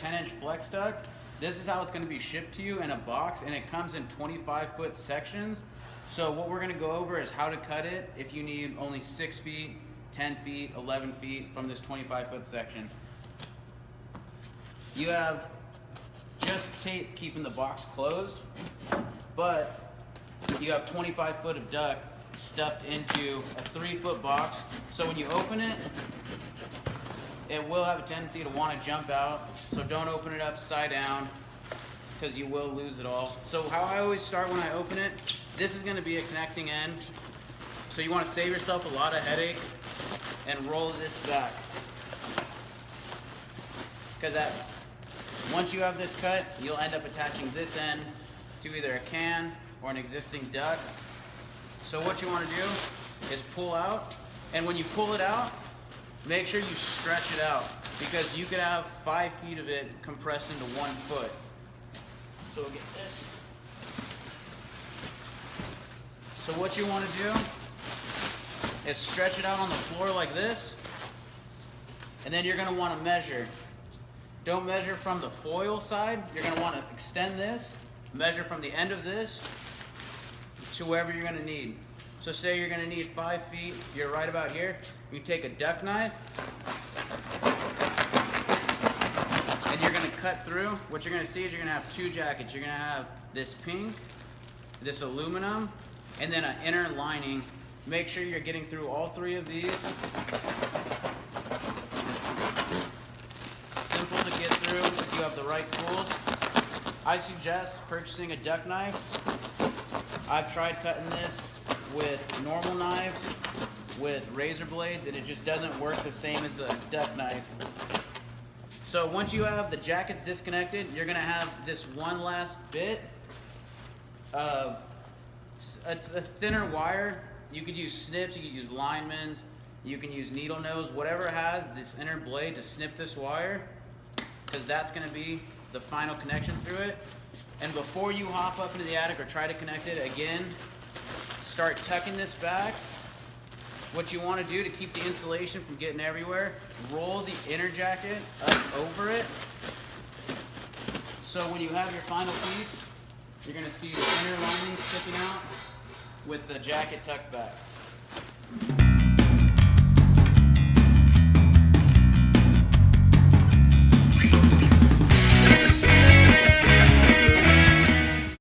10-inch flex duct, this is how it's going to be shipped to you in a box, and it comes in 25-foot sections. So what we're going to go over is how to cut it if you need only 6 feet, 10 feet, 11 feet from this 25-foot section. You have just tape keeping the box closed, but you have 25 foot of duct stuffed into a 3-foot box. So when you open it, it will have a tendency to want to jump out. So don't open it upside down because you will lose it all. So how I always start when I open it, this is going to be a connecting end. So you want to save yourself a lot of headache and roll this back. Because once you have this cut, you'll end up attaching this end to either a can or an existing duct. So what you want to do is pull out, and when you pull it out, make sure you stretch it out, because you could have 5 feet of it compressed into 1 foot. So we'll get this. So what you want to do is stretch it out on the floor like this, and then you're going to want to measure. Don't measure from the foil side. You're going to want to extend this, measure from the end of this to wherever you're going to need. So say you're going to need 5 feet, you're right about here. You take a duct knife and you're going to cut through. What you're going to see is you're going to have 2 jackets. You're going to have this pink, this aluminum, and then an inner lining. Make sure you're getting through all 3 of these. Simple to get through if you have the right tools. I suggest purchasing a duct knife. I've tried cutting this with normal knives, with razor blades, and it just doesn't work the same as a duct knife. So once you have the jackets disconnected, you're going to have this one last bit of, it's a thinner wire. You could use snips, you could use linemen's, you can use needle nose, whatever has this inner blade to snip this wire, because that's going to be the final connection through it. And before you hop up into the attic or try to connect it again, start tucking this back. What you want to do to keep the insulation from getting everywhere, roll the inner jacket up over it. So when you have your final piece, you're going to see the inner lining sticking out with the jacket tucked back.